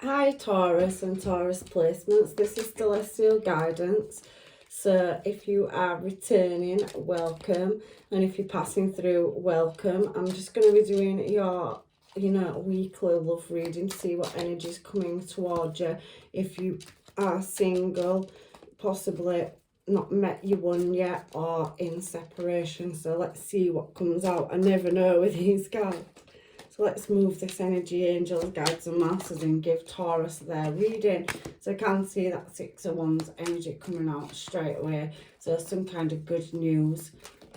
Hi Taurus and Taurus placements, this is Celestial Guidance. So if you are returning, welcome, and if you're passing through, welcome. I'm just going to be doing your, weekly love reading to see what energy is coming towards you. If you are single, possibly not met your one yet, or in separation. So let's see what comes out. I never know with these cards. So let's move this energy, angels, guides and masters, and give Taurus their reading. So I can see that Six of Wands energy coming out straight away. So some kind of good news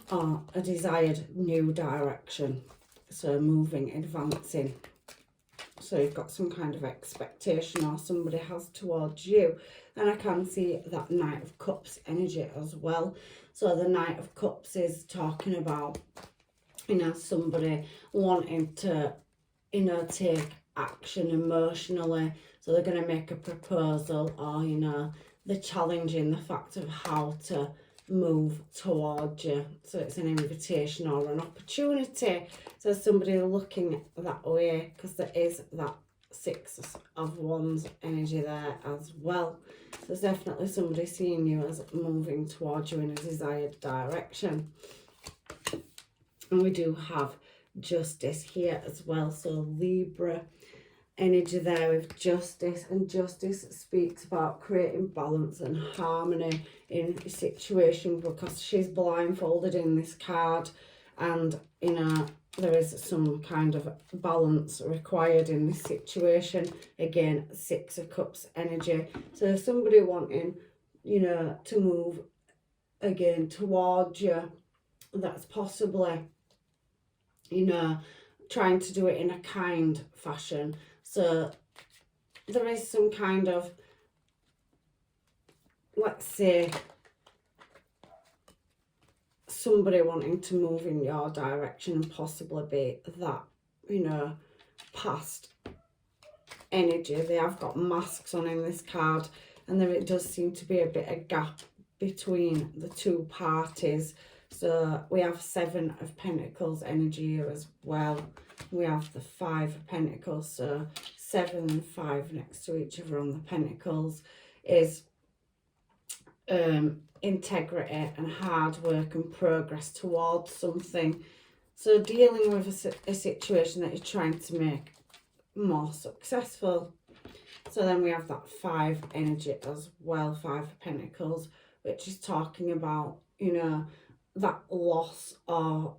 or a desired new direction. So moving, advancing. So you've got some kind of expectation or somebody has towards you. And I can see that Knight of Cups energy as well. So the Knight of Cups is talking about somebody wanting to, take action emotionally. So they're going to make a proposal, or, they're challenging the fact of how to move towards you. So it's an invitation or an opportunity. So somebody looking that way, because there is that Six of Wands energy there as well. So there's definitely somebody seeing you as moving towards you in a desired direction. And we do have Justice here as well. So Libra energy there with Justice. And Justice speaks about creating balance and harmony in a situation, because she's blindfolded in this card. And, there is some kind of balance required in this situation. Again, Six of Cups energy. So somebody wanting, to move again towards you, that's possibly, trying to do it in a kind fashion. So there is some kind of, let's say, somebody wanting to move in your direction and possibly be that, past energy. They have got masks on in this card, and there it does seem to be a bit of gap between the two parties. So we have Seven of Pentacles energy here as well. We have the Five of Pentacles, so 7 and 5 next to each other on the Pentacles is integrity and hard work and progress towards something. So dealing with a situation that you're trying to make more successful. So then we have that 5 energy as well, 5 of Pentacles, which is talking about, that loss or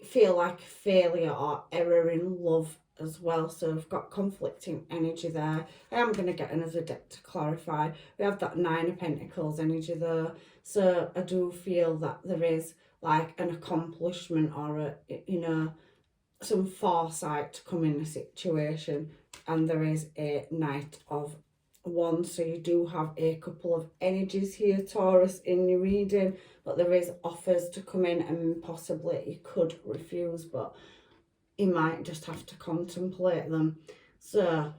feel like failure or error in love as well. So we've got conflicting energy there. I am going to get another deck to clarify. We have that 9 of Pentacles energy there. So I do feel that there is like an accomplishment or some foresight to come in a situation. And there is a Knight of Wands. So you do have a couple of energies here, Taurus, in your reading, but there is offers to come in, and possibly you could refuse, but you might just have to contemplate them. So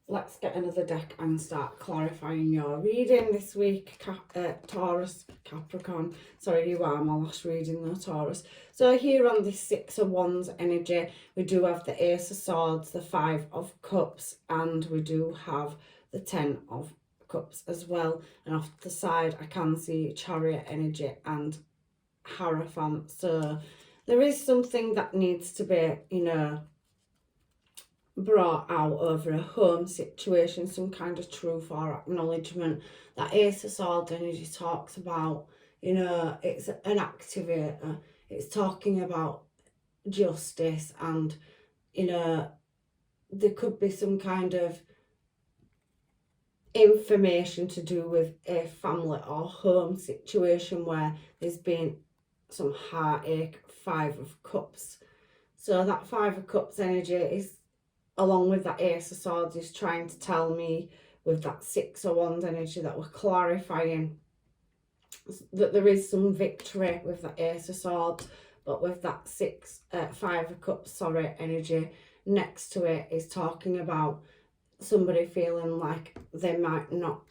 let's get another deck and start clarifying your reading this week, Taurus, Capricorn. Sorry, you are my last reading though, Taurus. So here on this 6 of Wands energy, we do have the Ace of Swords, the 5 of Cups, and we do have the 10 of Cups as well. And off the side, I can see Chariot energy and Hierophant. So there is something that needs to be, brought out over a home situation, some kind of truth or acknowledgement. That Ace of Swords energy talks about, it's an activator. It's talking about justice, and, there could be some kind of information to do with a family or home situation where there's been some heartache. 5 of Cups. So that 5 of Cups energy is, along with that Ace of Swords, is trying to tell me with that 6 of Wands energy that we're clarifying that there is some victory with that Ace of Swords, but with that 5 of Cups, energy next to it is talking about somebody feeling like they might not,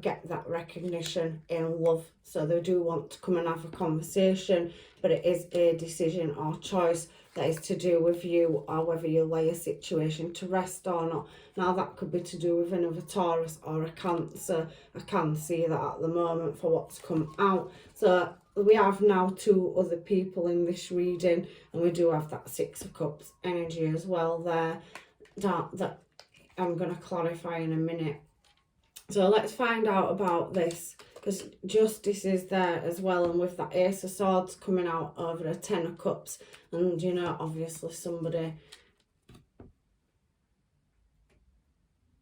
get that recognition in love. So they do want to come and have a conversation, but it is a decision or choice that is to do with you, or whether you lay a situation to rest or not. Now that could be to do with another Taurus or a Cancer. I can see that at the moment for what's come out. So we have now 2 other people in this reading, and we do have that Six of Cups energy as well there, that I'm going to clarify in a minute. So let's find out about this, because Justice is there as well, and with that Ace of Swords coming out over a Ten of Cups, and you know, obviously somebody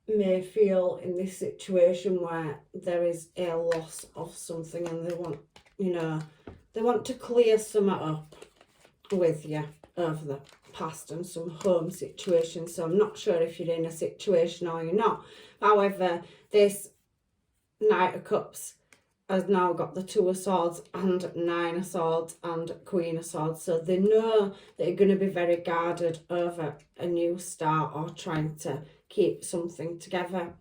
may feel in this situation where there is a loss of something, and they want, you know, they want to clear something up with you over the past and some home situation. So I'm not sure if you're in a situation or you're not. However, this Knight of Cups has now got the Two of Swords and Nine of Swords and Queen of Swords. So they know that you're going to be very guarded over a new start or trying to keep something together.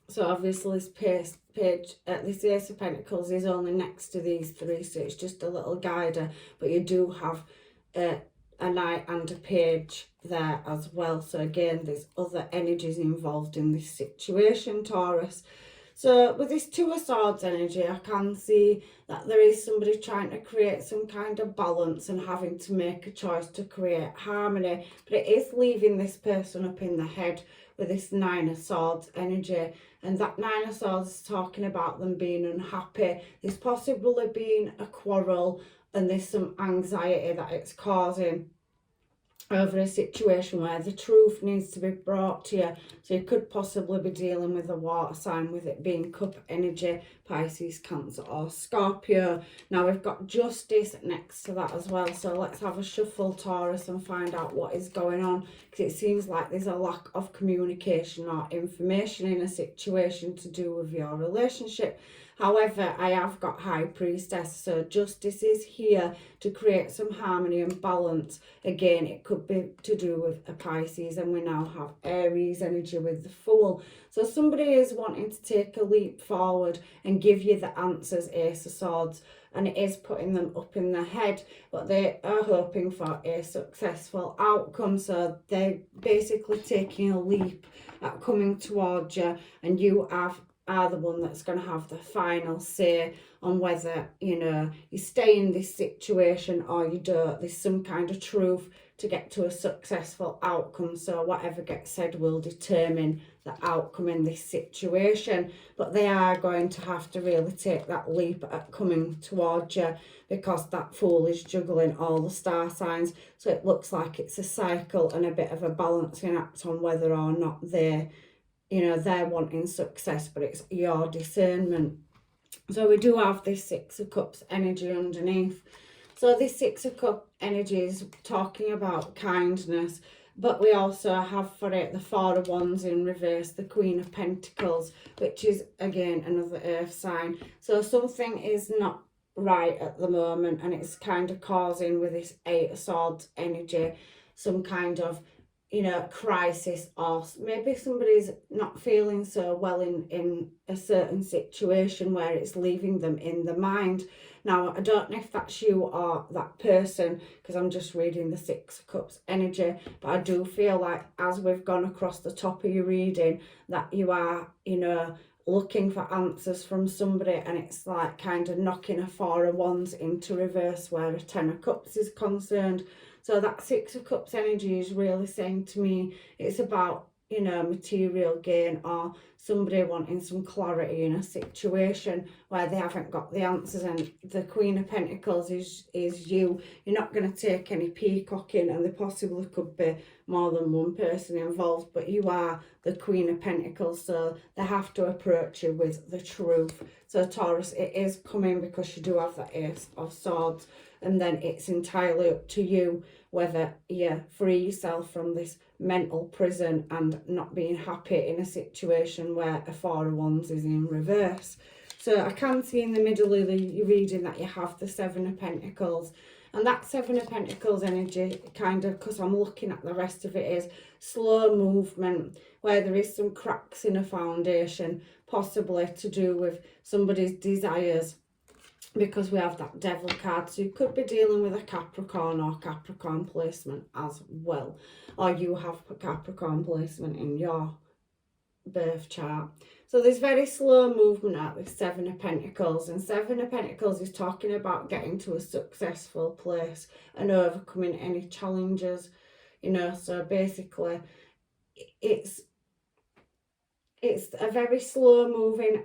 So obviously this this Ace of Pentacles is only next to these 3, so it's just a little guider, but you do have a Knight and a Page there as well. So again, there's other energies involved in this situation, Taurus. So with this Two of Swords energy, I can see that there is somebody trying to create some kind of balance and having to make a choice to create harmony, but it is leaving this person up in the head with this Nine of Swords energy. And that Nine of Swords is talking about them being unhappy. There's possibly been a quarrel, and there's some anxiety that it's causing over a situation where the truth needs to be brought to you. So you could possibly be dealing with a water sign, with it being cup energy, Pisces, Cancer or Scorpio. Now we've got Justice next to that as well. So let's have a shuffle, Taurus, and find out what is going on, because it seems like there's a lack of communication or information in a situation to do with your relationship. However, I have got High Priestess, so Justice is here to create some harmony and balance. Again, it could be to do with a Pisces, and we now have Aries energy with the Fool. So somebody is wanting to take a leap forward and give you the answers, Ace of Swords, and it is putting them up in their head, but they are hoping for a successful outcome. So they're basically taking a leap at coming towards you, and you are the one that's going to have the final say on whether, you know, you stay in this situation or you don't. There's some kind of truth to get to a successful outcome. So whatever gets said will determine the outcome in this situation. But they are going to have to really take that leap at coming towards you, because that Fool is juggling all the star signs. So it looks like it's a cycle and a bit of a balancing act on whether or not they're wanting success, but it's your discernment. So we do have this Six of Cups energy underneath. So this Six of Cups energy is talking about kindness, but we also have for it the Four of Wands in reverse, the Queen of Pentacles, which is again another earth sign. So something is not right at the moment, and it's kind of causing, with this Eight of Swords energy, some kind of, you know, crisis, or maybe somebody's not feeling so well in a certain situation where it's leaving them in the mind. Now, I don't know if that's you or that person, because I'm just reading the Six of Cups energy, but I do feel like as we've gone across the top of your reading, that you are, you know, looking for answers from somebody, and it's like kind of knocking a Four of Wands into reverse where a Ten of Cups is concerned. So that Six of Cups energy is really saying to me it's about, you know, material gain, or somebody wanting some clarity in a situation where they haven't got the answers. And the Queen of Pentacles is you. You're not going to take any peacocking, and there possibly could be more than one person involved, but you are the Queen of Pentacles, so they have to approach you with the truth. So Taurus, it is coming because you do have that Ace of Swords, and then it's entirely up to you whether you free yourself from this mental prison and not being happy in a situation where a Four of Wands is in reverse. So I can see in the middle of the reading that you have the Seven of Pentacles, and that Seven of Pentacles energy, kind of, because I'm looking at the rest of it, is slow movement, where there is some cracks in a foundation, possibly to do with somebody's desires because we have that Devil card. So you could be dealing with a Capricorn or Capricorn placement as well, or you have a Capricorn placement in your birth chart. So there's very slow movement at the Seven of Pentacles, and Seven of Pentacles is talking about getting to a successful place and overcoming any challenges, you know. So basically it's a very slow moving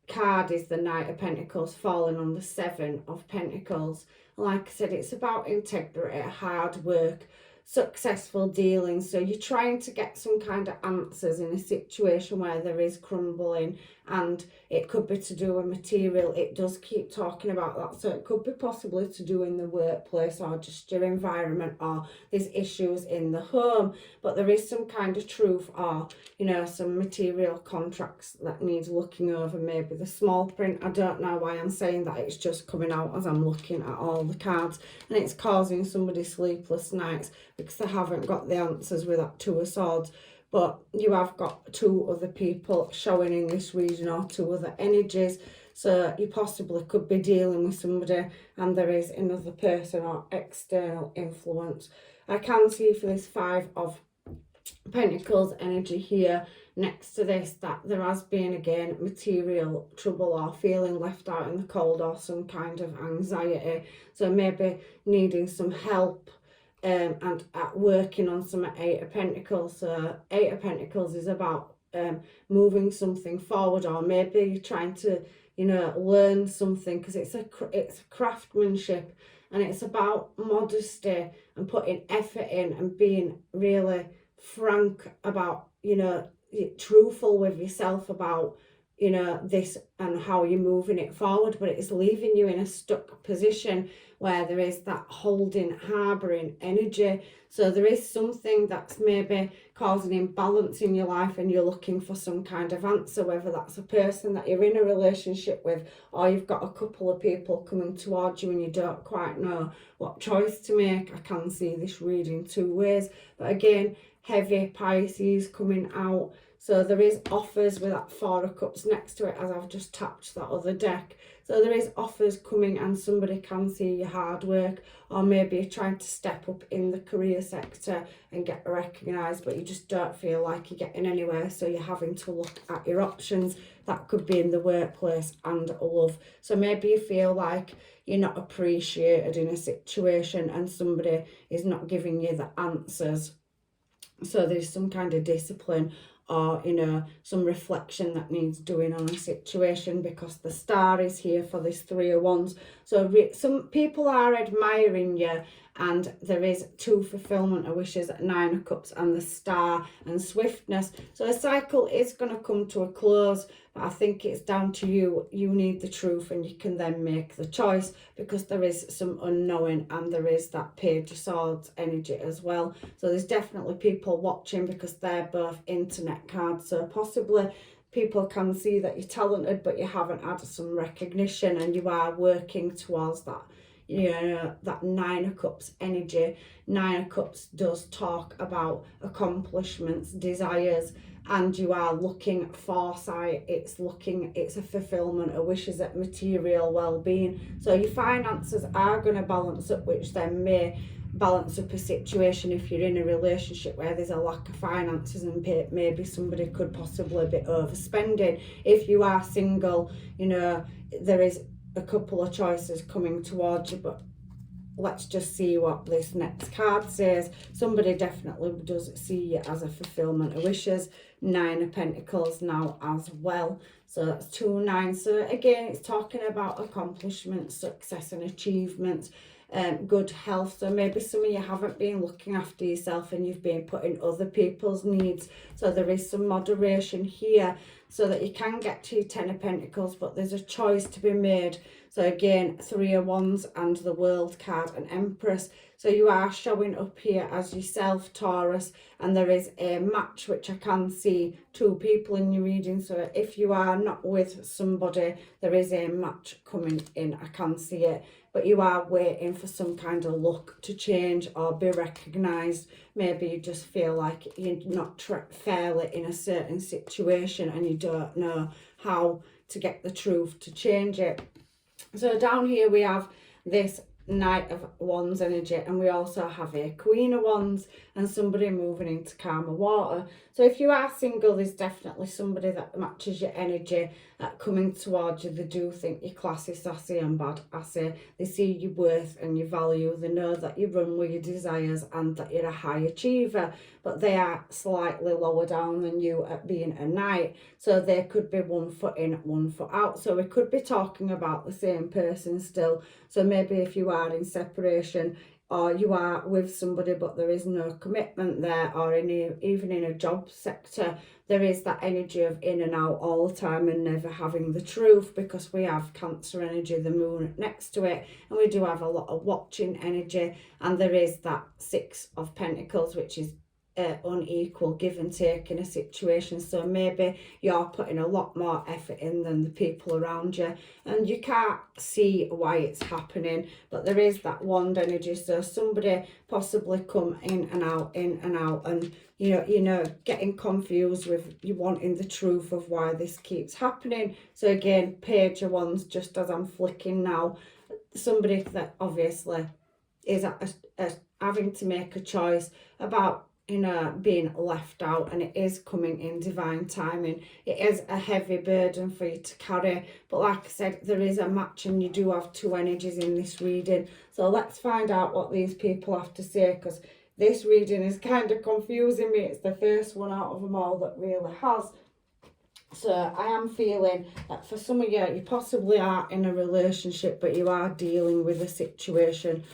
card. Is the Knight of Pentacles falling on the Seven of Pentacles. Like I said, it's about integrity, hard work, successful dealings. So you're trying to get some kind of answers in a situation where there is crumbling, and it could be to do with material. It does keep talking about that, so it could be possibly to do in the workplace or just your environment, or there's issues in the home, but there is some kind of truth, or you know, some material contracts that needs looking over. Maybe the small print, I don't know why I'm saying that, it's just coming out as I'm looking at all the cards, and it's causing somebody sleepless nights because they haven't got the answers with that Two of Swords. But you have got two other people showing in this region, or two other energies. So you possibly could be dealing with somebody and there is another person or external influence. I can see for this Five of Pentacles energy here next to this that there has been again material trouble or feeling left out in the cold or some kind of anxiety. So maybe needing some help and at working on some Eight of Pentacles. So Eight of Pentacles is about moving something forward, or maybe you're trying to, you know, learn something, because it's craftsmanship, and it's about modesty and putting effort in and being really frank about, you know, truthful with yourself about, you know, this and how you're moving it forward. But it's leaving you in a stuck position where there is that holding, harboring energy. So there is something that's maybe causing imbalance in your life, and you're looking for some kind of answer, whether that's a person that you're in a relationship with, or you've got a couple of people coming towards you and you don't quite know what choice to make. I can see this reading two ways, but again, heavy Pisces coming out. So there is offers with that Four of Cups next to it, as I've just tapped that other deck. So there is offers coming, and somebody can see your hard work, or maybe you're trying to step up in the career sector and get recognised, but you just don't feel like you're getting anywhere, so you're having to look at your options. That could be in the workplace and love. So maybe you feel like you're not appreciated in a situation and somebody is not giving you the answers. So there's some kind of discipline, or, you know, some reflection that needs doing on a situation, because the Star is here for this Three of Wands. So some people are admiring you, and there is two fulfillment of wishes at Nine of Cups and the Star and swiftness. So a cycle is going to come to a close, but I think it's down to you. You need the truth, and you can then make the choice, because there is some unknowing, and there is that Page of Swords energy as well. So there's definitely people watching, because they're both internet cards. So possibly people can see that you're talented, but you haven't had some recognition, and you are working towards that. You know, that Nine of Cups energy. Nine of Cups does talk about accomplishments, desires, and you are looking foresight. It's a fulfillment of wishes at material well-being. So your finances are going to balance up, which then may balance up a situation if you're in a relationship where there's a lack of finances, and maybe somebody could possibly be overspending. If you are single, you know, there is a couple of choices coming towards you, but let's just see what this next card says. Somebody definitely does see you as a fulfillment of wishes. Nine of Pentacles now as well. So that's 2 9. So again, it's talking about accomplishments, success and achievements, good health. So maybe some of you haven't been looking after yourself, and you've been putting other people's needs. So there is some moderation here, so that you can get to your 10 of Pentacles, but there's a choice to be made. So again, Three of Wands and the World card and Empress. So you are showing up here as yourself, Taurus, and there is a match, which I can see two people in your reading. So if you are not with somebody, there is a match coming in. I can see it. But you are waiting for some kind of luck to change or be recognised. Maybe you just feel like you're not fairly in a certain situation, and you don't know how to get the truth to change it. So down here we have this Knight of Wands energy, and we also have a Queen of Wands and somebody moving into calmer water. So if you are single, there's definitely somebody that matches your energy coming towards you. They do think you're classy, sassy and badassy. They see your worth and your value. They know that you run with your desires and that you're a high achiever, but they are slightly lower down than you at being a knight. So they could be 1 foot in, 1 foot out. So we could be talking about the same person still. So maybe if you are in separation, or you are with somebody but there is no commitment there, or even in a job sector, there is that energy of in and out all the time and never having the truth, because we have Cancer energy, the moon next to it, and we do have a lot of watching energy, and there is that 6 of Pentacles, which is unequal give and take in a situation. So maybe you're putting a lot more effort in than the people around you, and you can't see why it's happening, but there is that wand energy. So somebody possibly come in and out, and you know getting confused with you wanting the truth of why this keeps happening. So again, Page of Wands, just as I'm flicking now, somebody that obviously is having to make a choice about being left out, and it is coming in divine timing. It is a heavy burden for you to carry, but like I said, there is a match, and you do have 2 energies in this reading. So let's find out what these people have to say, because this reading is kind of confusing me. It's the first one out of them all that really has. So I am feeling that for some of you, you possibly are in a relationship, but you are dealing with a situation,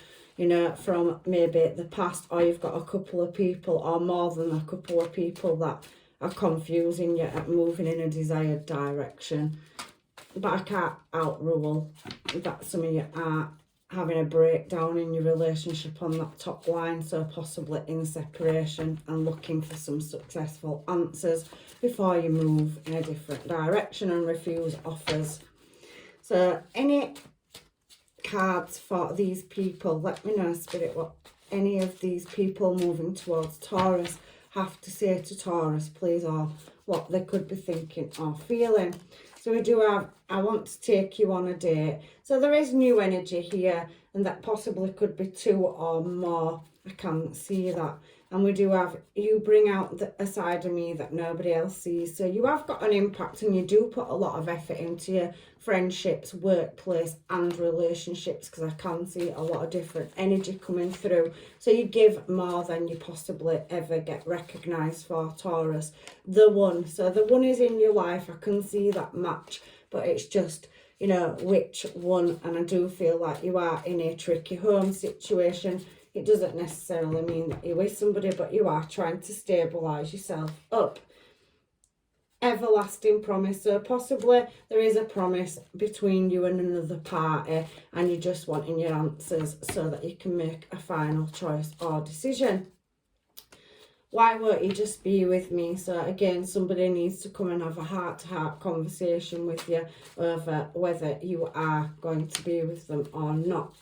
from maybe the past, or you've got a couple of people, or more than a couple of people, that are confusing you at moving in a desired direction. But I can't outrule that some of you are having a breakdown in your relationship on that top line, so possibly in separation and looking for some successful answers before you move in a different direction and refuse offers. So any cards for these people? Let me know, Spirit, what any of these people moving towards Taurus have to say to Taurus, please, or what they could be thinking or feeling. So we do have, I want to take you on a date. So there is new energy here, and that possibly could be 2 or more. I can see that. And we do have, you bring out a side of me that nobody else sees. So you have got an impact, and you do put a lot of effort into your friendships, workplace and relationships, because I can see a lot of different energy coming through. So you give more than you possibly ever get recognised for, Taurus. The one. So the one is in your life. I can see that match, but it's just, which one. And I do feel like you are in a tricky home situation. It doesn't necessarily mean that you're with somebody, but you are trying to stabilise yourself up. Everlasting promise. So possibly there is a promise between you and another party, and you're just wanting your answers so that you can make a final choice or decision. Why won't you just be with me? So again, somebody needs to come and have a heart-to-heart conversation with you over whether you are going to be with them or not.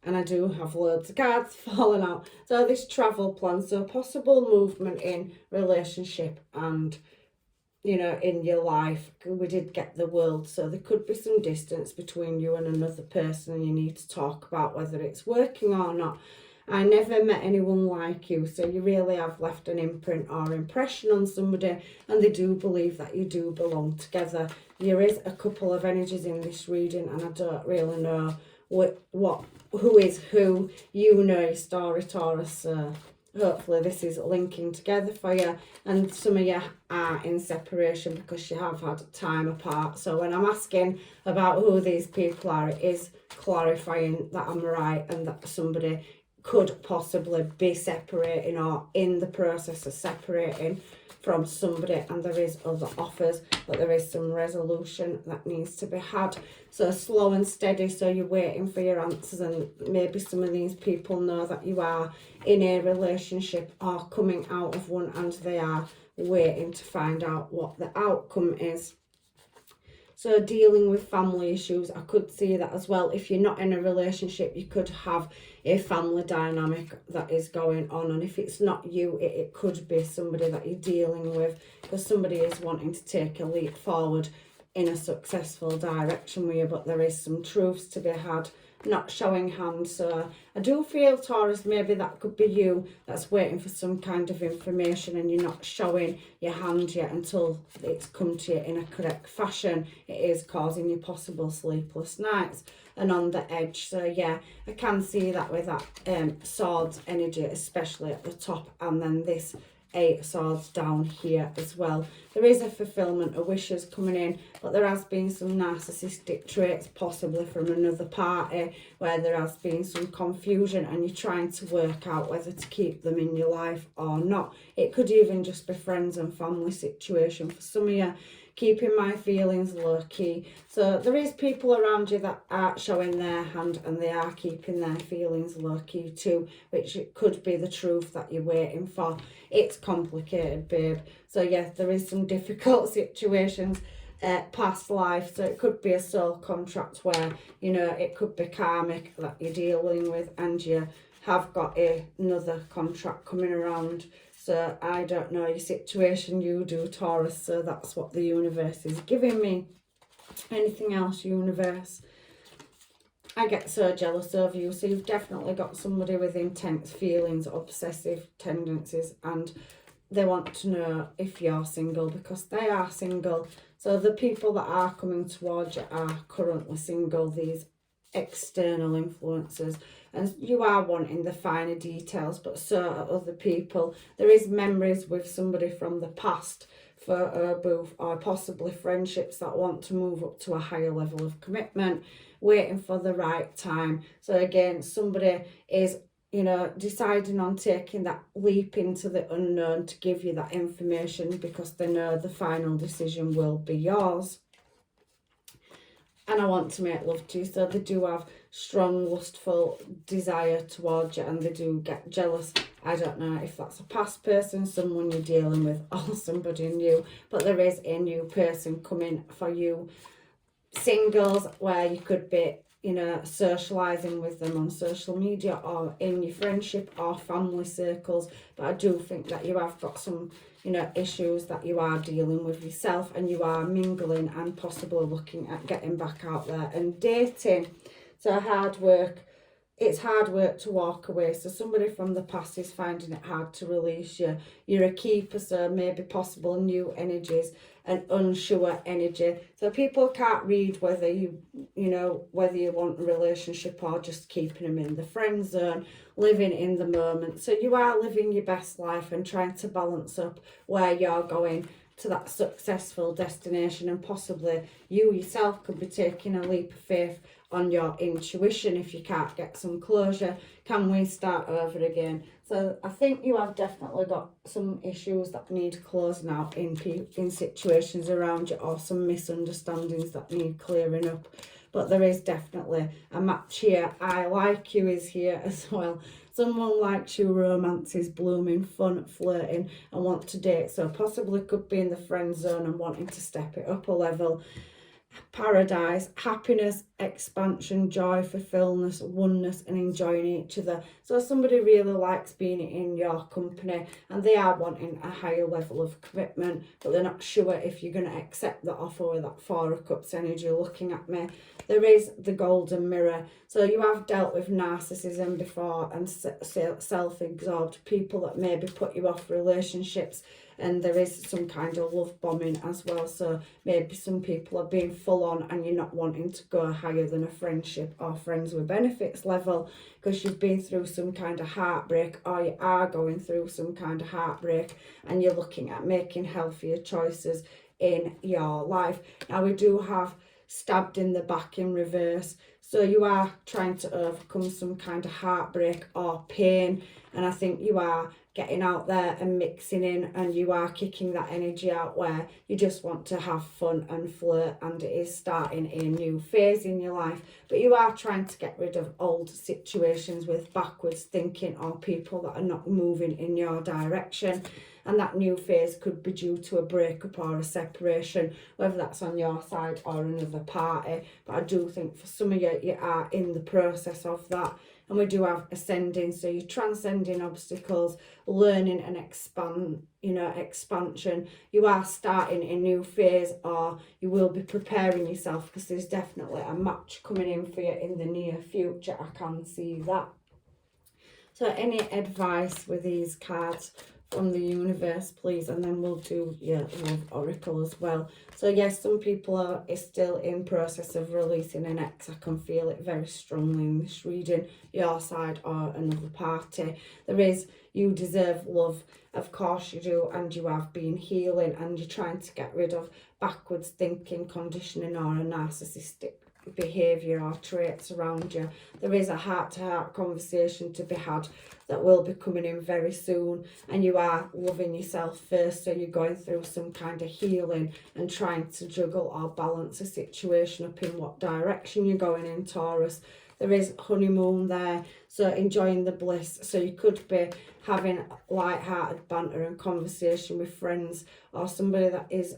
And I do have loads of cards falling out. So this travel plan, so possible movement in relationship and, in your life. We did get the World, so there could be some distance between you and another person, and you need to talk about whether it's working or not. I never met anyone like you, so you really have left an imprint or impression on somebody, and they do believe that you do belong together. There is a couple of energies in this reading, and I don't really know who is who. You know your story, Taurus. Hopefully this is linking together for you, and some of you are in separation because you have had time apart. So when I'm asking about who these people are, it is clarifying that I'm right, and that somebody could possibly be separating or in the process of separating from somebody, and there is other offers, but there is some resolution that needs to be had. So slow and steady, so you're waiting for your answers, and maybe some of these people know that you are in a relationship or coming out of one, and they are waiting to find out what the outcome is. So dealing with family issues, I could see that as well. If you're not in a relationship, you could have a family dynamic that is going on. And if it's not you, it could be somebody that you're dealing with, because somebody is wanting to take a leap forward in a successful direction with you, but there is some truths to be had, not showing hand. So I do feel, Taurus, maybe that could be you that's waiting for some kind of information and you're not showing your hand yet until it's come to you in a correct fashion. It is causing you possible sleepless nights and on the edge. So yeah, I can see that with that swords energy, especially at the top, and then this 8 swords down here as well. There is a fulfillment of wishes coming in, but there has been some narcissistic traits, possibly from another party, where there has been some confusion and you're trying to work out whether to keep them in your life or not. It could even just be friends and family situation for some of you. Keeping my feelings low key. So there is people around you that are showing their hand and they are keeping their feelings low key too, which could be the truth that you're waiting for. It's complicated, babe. So yes, there is some difficult situations, past life. So it could be a soul contract where, you know, it could be karmic that you're dealing with and you have got another contract coming around. So I don't know your situation, you do, Taurus, so that's what the universe is giving me. Anything else, universe? I get so jealous over you. So you've definitely got somebody with intense feelings, obsessive tendencies, and they want to know if you're single because they are single. So the people that are coming towards you are currently single, these external influences, and you are wanting the finer details, but so are other people. There is memories with somebody from the past for both, or possibly friendships that want to move up to a higher level of commitment, waiting for the right time. So again, somebody is, you know, deciding on taking that leap into the unknown to give you that information because they know the final decision will be yours. And I want to make love to you. So they do have strong, lustful desire towards you and they do get jealous. I don't know if that's a past person, someone you're dealing with, or somebody new. But there is a new person coming for you. Singles, where you could be, you know, socialising with them on social media or in your friendship or family circles. But I do think that you have got some, you know, issues that you are dealing with yourself and you are mingling and possibly looking at getting back out there and dating. So hard work. It's hard work to walk away. So somebody from the past is finding it hard to release you. You're a keeper, so maybe possible new energies and unsure energy. So people can't read whether you know, whether you want a relationship or just keeping them in the friend zone, living in the moment. So you are living your best life and trying to balance up where you're going to that successful destination, and possibly you yourself could be taking a leap of faith on your intuition if you can't get some closure. Can we start over again? So I think you have definitely got some issues that need closing out in situations around you, or some misunderstandings that need clearing up. But there is definitely a match here. I like you is here as well. Someone likes you, romance is blooming, fun, flirting, and want to date. So possibly could be in the friend zone and wanting to step it up a level. Paradise, happiness, expansion, joy, fulfillment, oneness, and enjoying each other. So somebody really likes being in your company and they are wanting a higher level of commitment, but they're not sure if you're going to accept that offer with that 4 of Cups energy looking at me. There is the golden mirror. So you have dealt with narcissism before and self-absorbed people that maybe put you off relationships, and there is some kind of love bombing as well. So maybe some people are being full on and you're not wanting to go higher than a friendship or friends with benefits level because you've been through some kind of heartbreak, or you are going through some kind of heartbreak and you're looking at making healthier choices in your life. Now we do have stabbed in the back in reverse. So you are trying to overcome some kind of heartbreak or pain, and I think you are getting out there and mixing in, and you are kicking that energy out where you just want to have fun and flirt, and it is starting a new phase in your life. But you are trying to get rid of old situations with backwards thinking or people that are not moving in your direction. And that new phase could be due to a breakup or a separation, whether that's on your side or another party. But I do think for some of you, you are in the process of that. And we do have ascending, so you're transcending obstacles, learning and expansion. You are starting a new phase, or you will be preparing yourself, because there's definitely a match coming in for you in the near future. I can see that. So any advice with these cards from the universe, please? And then we'll do love oracle as well. So yes, some people are still in process of releasing an ex. I can feel it very strongly in this reading, your side or another party. There is, you deserve love, of course you do, and you have been healing, and you're trying to get rid of backwards thinking, conditioning, or a narcissistic behaviour or traits around you. There is a heart-to-heart conversation to be had that will be coming in very soon, and you are loving yourself first, so you're going through some kind of healing and trying to juggle or balance a situation up in what direction you're going in, Taurus. There is honeymoon there, so enjoying the bliss. So you could be having light-hearted banter and conversation with friends, or somebody that is,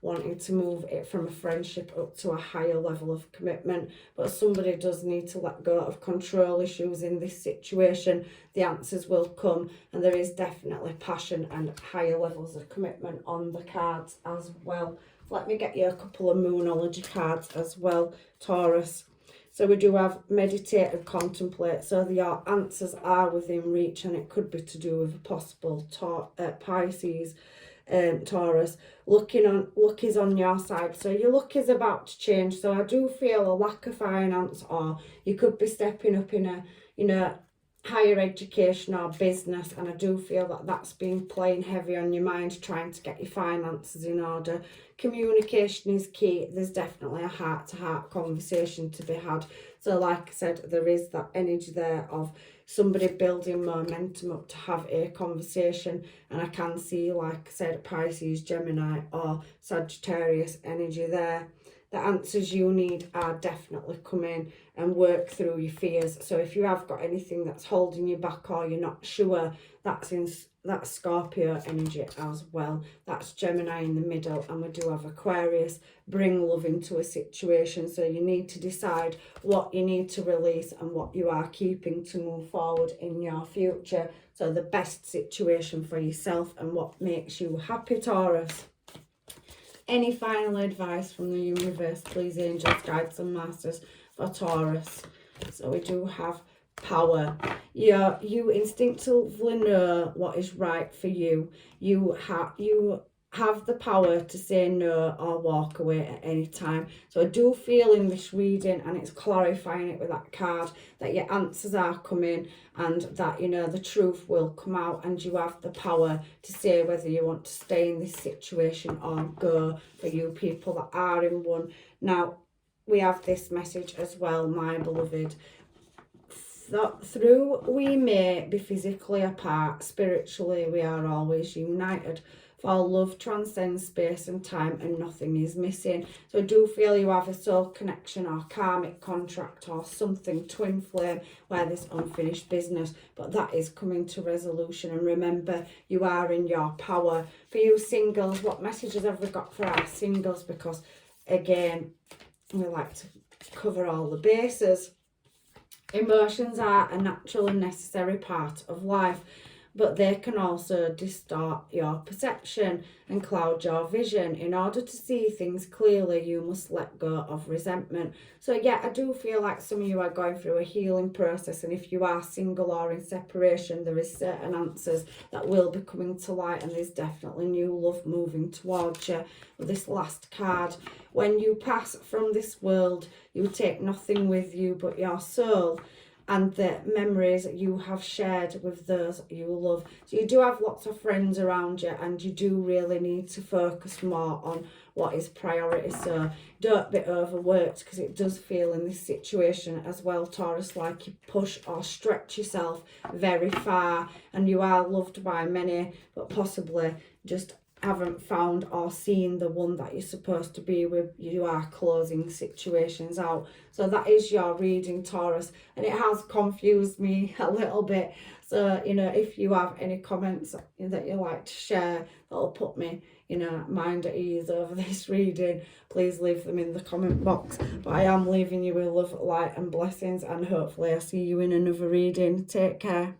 wanting to move it from a friendship up to a higher level of commitment. But somebody does need to let go of control issues in this situation. The answers will come, and there is definitely passion and higher levels of commitment on the cards as well. Let me get you a couple of moonology cards as well, Taurus. So we do have meditate and contemplate, so your answers are within reach, and it could be to do with a possible Pisces, Taurus. Luck is on your side, so your luck is about to change. So I do feel a lack of finance, or you could be stepping up in a higher education or business, and I do feel that that's been playing heavy on your mind, trying to get your finances in order. Communication is key. There's definitely a heart-to-heart conversation to be had. So like I said, there is that energy there of somebody building momentum up to have a conversation, and I can see, like I said, Pisces, Gemini or Sagittarius energy there. The answers you need are definitely coming, and work through your fears. So if you have got anything that's holding you back, or you're not sure, that's Scorpio energy as well. That's Gemini in the middle, and we do have Aquarius. Bring love into a situation. So you need to decide what you need to release and what you are keeping to move forward in your future. So the best situation for yourself and what makes you happy, Taurus. Any final advice from the universe, please, angels, guides and masters, for Taurus? So we do have power. You instinctively know what is right for you. You have the power to say no or walk away at any time. So I do feel in this reading, and it's clarifying it with that card, that your answers are coming, and that the truth will come out, and you have the power to say whether you want to stay in this situation or go, for you people that are in one. Now we have this message as well, my beloved. Through we may be physically apart, spiritually we are always united. For love transcends space and time, and nothing is missing. So I do feel you have a soul connection or karmic contract or something, twin flame, where there's unfinished business, but that is coming to resolution. And remember, you are in your power. For you singles, what messages have we got for our singles? Because again, we like to cover all the bases. Emotions are a natural and necessary part of life, but they can also distort your perception and cloud your vision. In order to see things clearly, you must let go of resentment. So yeah, I do feel like some of you are going through a healing process, and if you are single or in separation, there is certain answers that will be coming to light, and there's definitely new love moving towards you. With this last card, when you pass from this world, you take nothing with you but your soul and the memories you have shared with those you love. So you do have lots of friends around you, and you do really need to focus more on what is priority. So don't be overworked, because it does feel in this situation as well, Taurus, like you push or stretch yourself very far, and you are loved by many, but possibly just haven't found or seen the one that you're supposed to be with, you are closing situations out. So that is your reading, Taurus, and it has confused me a little bit. So, you know, if you have any comments that you like to share that'll put me, you know, mind at ease over this reading, please leave them in the comment box. But I am leaving you with love, light and blessings, and hopefully I see you in another reading. Take care.